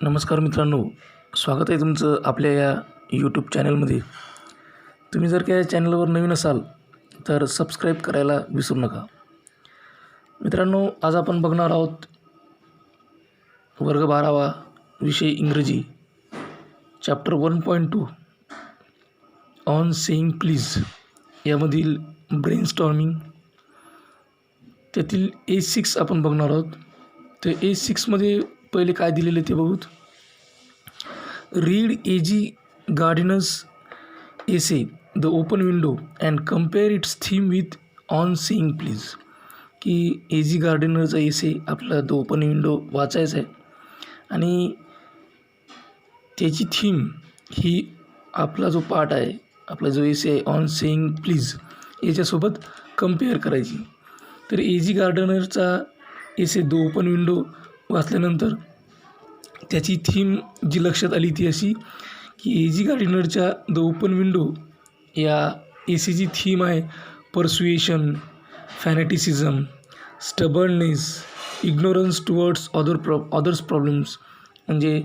नमस्कार मित्रांनो, स्वागत आहे तुमचं आपल्या या यूट्यूब चॅनलमध्ये. तुम्ही जर का या चॅनलवर नवीन असाल तर सबस्क्राईब करायला विसरू नका. मित्रांनो, आज आपण बघणार आहोत वर्ग 12वा विषय इंग्रजी चॅप्टर 1.2 ऑन सेईंग प्लीज यामधील ब्रेनस्टॉर्मिंग. त्यातील A6 आपण बघणार आहोत. ते A6मध्ये पहिले काय दिलेले ते बघूत. Read A.G. Gardner's essay the open window and compare its theme with on seeing please. की A.G. गार्डनरचा एसे आपला द ओपन विंडो वाचायचा आहे आणि त्याची थीम ही आपला जो पार्ट आहे, आपला जो एसे आहे ऑन सेईंग प्लीज याच्यासोबत कम्पेअर करायची. तर A.G. गार्डनरचा एसे द ओपन विंडो वाचल्यानंतर त्याची थीम जी लक्षात आली ती अशी की A.G. गार्डनरच्या द ओपन विंडो या एसेची थीम आहे persuasion, fanaticism, stubbornness, ignorance towards others problems म्हणजे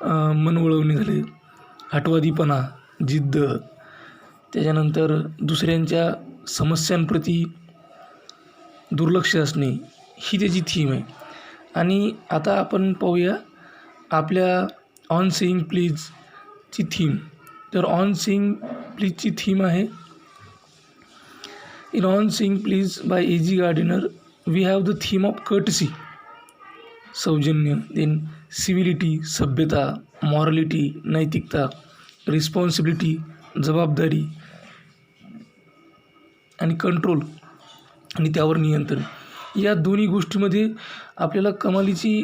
मनवळवणी झाले, हटवादीपणा, जिद्द, त्याच्यानंतर दुसऱ्यांच्या समस्यांप्रती दुर्लक्ष असणे ही त्याची थीम आहे. आणि आता आपण पाहूया आपल्या ऑन सेईंग प्लीजची थीम. तर ऑन सेईंग प्लीजची थीम आहे in on saying please by A.G. Gardiner we have the theme of courtesy, सौजन्य, देन सिव्हिलिटी, सभ्यता, मॉरलिटी, नैतिकता, रिस्पॉन्सिबिलिटी, जबाबदारी आणि कंट्रोल आणि त्यावर नियंत्रण. या दोन्ही गोष्टीमध्ये आपल्याला कमालीची,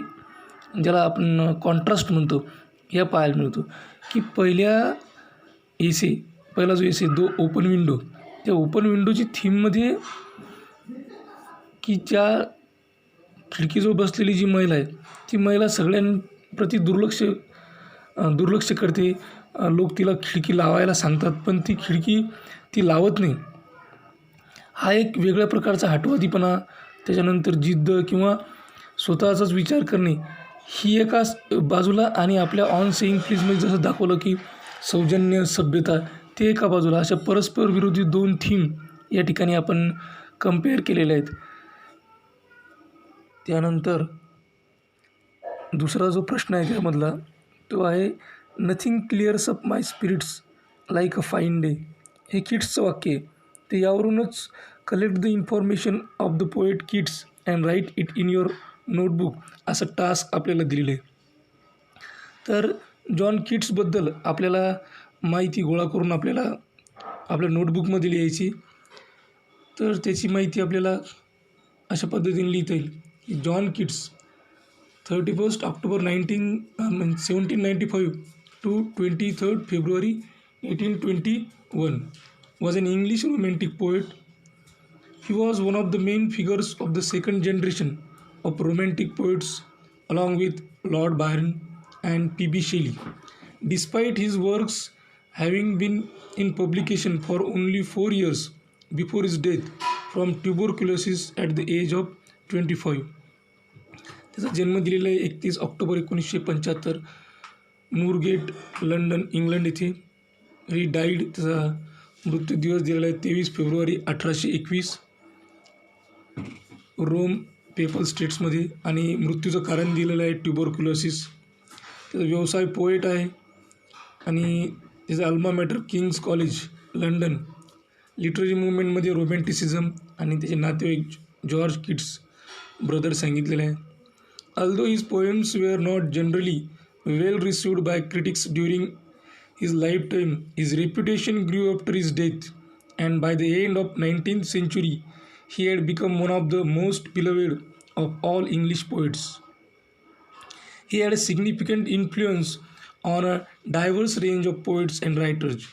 ज्याला आपण कॉन्ट्रास्ट म्हणतो, या पाहायला मिळतो की पहिला जो एसे दो ओपन विंडो, त्या ओपन विंडोची थीममध्ये की ज्या खिडकीजवळ बसलेली जी महिला आहे ती महिला सगळ्यांप्रती दुर्लक्ष करते. लोक तिला खिडकी लावायला सांगतात पण ती खिडकी ती लावत नाही. हा एक वेगळ्या प्रकारचा हटवादीपणा, त्याच्यानंतर जिद्द किंवा स्वतःचाच विचार करणे ही एका बाजूला, आणि आपल्या ऑन सेईंग प्लीजमध्ये जसं दाखवलं की सौजन्य, सभ्यता, ते एका बाजूला. अशा परस्पर विरोधी दोन थीम या ठिकाणी आपण कम्पेअर केलेल्या आहेत. त्यानंतर दुसरा जो प्रश्न आहे त्यामधला तो आहे nothing clears up my spirits like a fine day. हे किट्सचं वाक्य आहे. ते यावरूनच collect the information of the poet Keats and write it in your notebook असं टास्क आपल्याला दिलेलं आहे. तर जॉन किट्सबद्दल आपल्याला माहिती गोळा करून आपल्याला आपल्या नोटबुकमध्ये लिहायची. तर त्याची माहिती आपल्याला अशा पद्धतीने लिहिता येईल की John Keats 31 October 1795 to 23 February 1821 was an English romantic poet. He was one of the main figures of the second generation of romantic poets along with Lord Byron and P.B. Shelley. Despite his works having been in publication for only 4 years before his death from tuberculosis at the age of 25. त्याचा जन्म दिलेला आहे 31 October 1975 Moorgate, London, England येथे. ही died, त्याचा मृत्यू दिवस दिलेला आहे 23 फेब्रुवारी 1821 रोम पेपल स्टेट्समध्ये, आणि मृत्यूचं कारण दिलेलं आहे ट्युबरक्युलोसिस. त्याचा व्यवसाय पोएट आहे आणि त्याचा alma mater King's College London. Literary मुवमेंटमध्ये रोमॅन्टिसिझम आणि त्याचे नातेवाईक जॉर्ज किट्स ब्रदर सांगितलेले आहे. Although his poems were not generally well received by critics during his lifetime, his reputation grew after his death, and by the end of 19th century, he had become one of the most beloved of all English poets. He had a significant influence on a diverse range of poets and writers.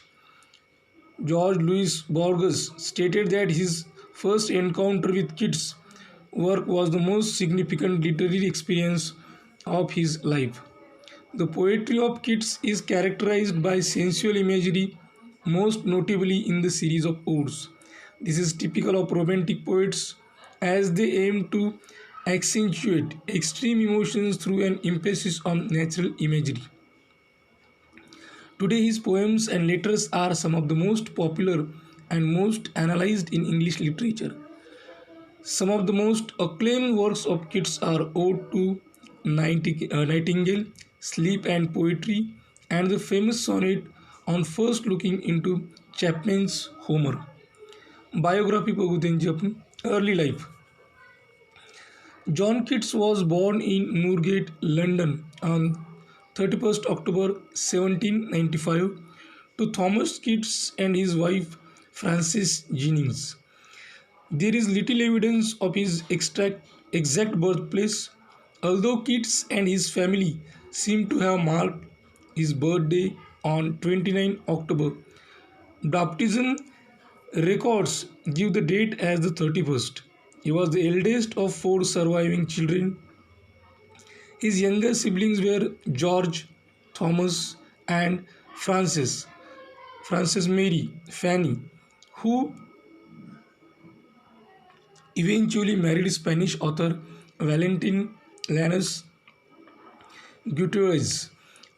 George Louis Borges stated that his first encounter with Keats' work was the most significant literary experience of his life. The poetry of Keats is characterized by sensual imagery, most notably in the series of odes. This is typical of romantic poets as they aim to accentuate extreme emotions through an emphasis on natural imagery. Today, his poems and letters are some of the most popular and most analyzed in English literature. Some of the most acclaimed works of Keats are Ode to Nightingale, Sleep and Poetry, and the famous sonnet on first looking into Chapman's Homer. Biography बघू त्यांची आपण. Early life. John Keats was born in Moorgate, London on 31st October 1795 to Thomas Keats and his wife Frances Jennings. There is little evidence of his exact birthplace, although Keats and his family seem to have marked his birthday on 29 October. Baptism records give the date as the 31st. He was the eldest of four surviving children. His younger siblings were George, Thomas, and Frances Mary Fanny, who eventually married Spanish author Valentin Llanes Gutierrez.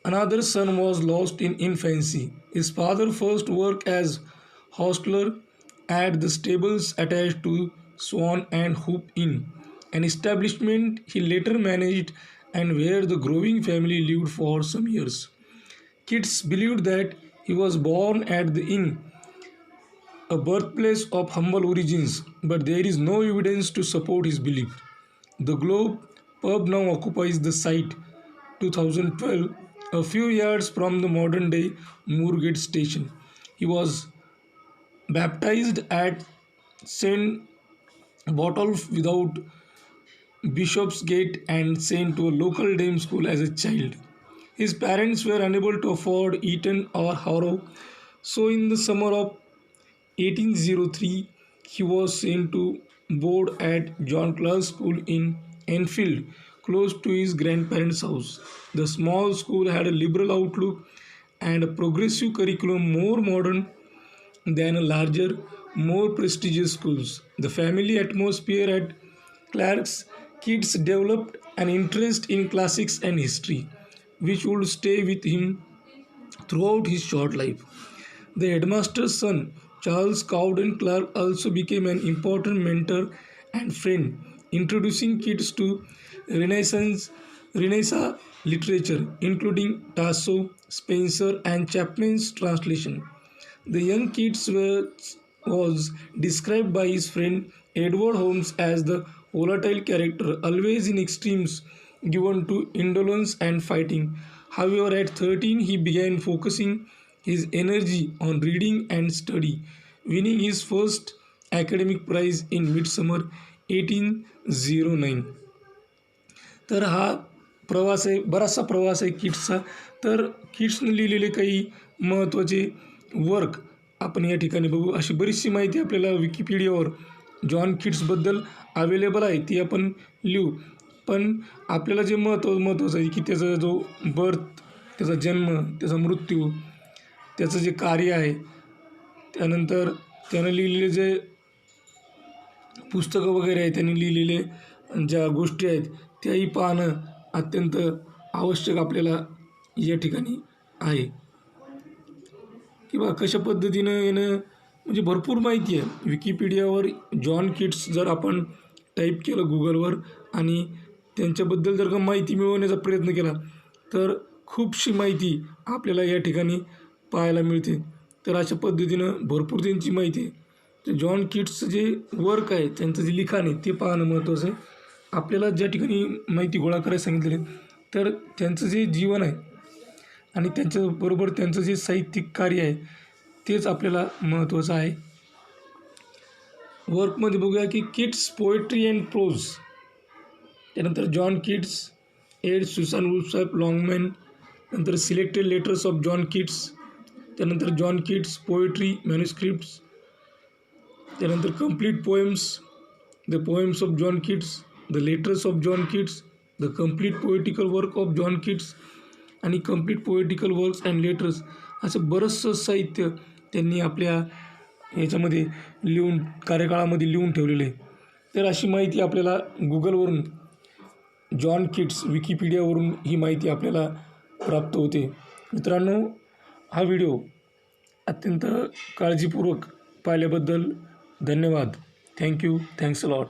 Another son was lost in infancy. His father first worked as hostler at the stables attached to Swan and Hoop Inn, an establishment he later managed and where the growing family lived for some years. Keats believed that he was born at the inn, a birthplace of humble origins, but there is no evidence to support his belief. The Globe pub now occupies the site, 2012, a few yards from the modern day Moorgate station. He was baptized at St. Botolph without Bishopsgate and sent to a local dame school as a child. His parents were unable to afford Eton or Harrow, so in the summer of 1803 he was sent to board at John Clark's School in Enfield, close to his grandparents' house. The small school had a liberal outlook and a progressive curriculum more modern than a larger, more prestigious schools. The family atmosphere at Clark's Keats developed an interest in classics and history, which would stay with him throughout his short life. The headmaster's son, Charles Cowden Clark, also became an important mentor and friend, introducing Keats to Renaissance literature, including Tasso, Spenser, and Chapman's translation. The young Keats was described by his friend Edward Holmes as the volatile character, always in extremes, given to indolence and fighting. However, at 13, he began focusing his energy on reading and study, winning his first academic prize in Midsummer 1809. तर हा प्रवास आहे, बराचसा प्रवास आहे किट्सचा. तर किट्सने लिहिलेले काही महत्त्वाचे वर्क आपण या ठिकाणी बघू. अशी बरीचशी माहिती आपल्याला विकिपीडियावर जॉन किट्सबद्दल अवेलेबल आहे, ती आपण लिहू. पण आपल्याला जे महत्त्वाचं आहे की त्याचा जो बर्थ, त्याचा जन्म, त्याचा मृत्यू, त्याचं जे कार्य आहे, त्यानंतर त्यानं लिहिलेले जे पुस्तकं वगैरे आहेत, त्यांनी लिहिलेले ज्या गोष्टी आहेत त्याही पाहणं अत्यंत आवश्यक आपल्याला या ठिकाणी आहे. किंवा कशा पद्धतीनं येणं, म्हणजे भरपूर माहिती आहे विकिपीडियावर. जॉन किट्स जर आपण टाईप केलं गुगलवर आणि त्यांच्याबद्दल जर का माहिती मिळवण्याचा प्रयत्न केला तर खूपशी माहिती आपल्याला या ठिकाणी पाहायला मिळते. तर अशा पद्धतीनं भरपूर त्यांची माहिती आहे. तर जॉन किट्सचं जे वर्क आहे, त्यांचं जे लिखाण आहे ते पाहणं महत्त्वाचं आहे. आपल्याला ज्या ठिकाणी माहिती गोळा करायला सांगितलेली तर त्यांचं जे जीवन आहे आणि त्यांच्याबरोबर त्यांचं जे साहित्यिक कार्य आहे तेच आपल्याला महत्त्वाचं आहे. वर्कमध्ये बघूया की किट्स पोएट्री अँड प्रोज, त्यानंतर जॉन किट्स, एड सुसान वुल्फसाहेब लॉंगमॅन, नंतर selected letters of John Keats, त्यानंतर जॉन किट्स पोएट्री मॅन्युस्क्रिप्ट्स, त्यानंतर complete poems, the poems of John Keats, the letters of John Keats, the complete poetical work of John Keats आणि complete poetical works and letters, असं बरंचसं साहित्य त्यांनी आपल्या ह्याच्यामध्ये लिहून कार्यकाळामध्ये लिहून ठेवलेलं आहे. तर अशी माहिती आपल्याला गुगलवरून जॉन किट्स विकिपीडियावरून ही माहिती आपल्याला प्राप्त होते. मित्रांनो, हा व्हिडिओ अत्यंत काळजीपूर्वक पाहिल्याबद्दल धन्यवाद. थँक्यू. Thanks a lot.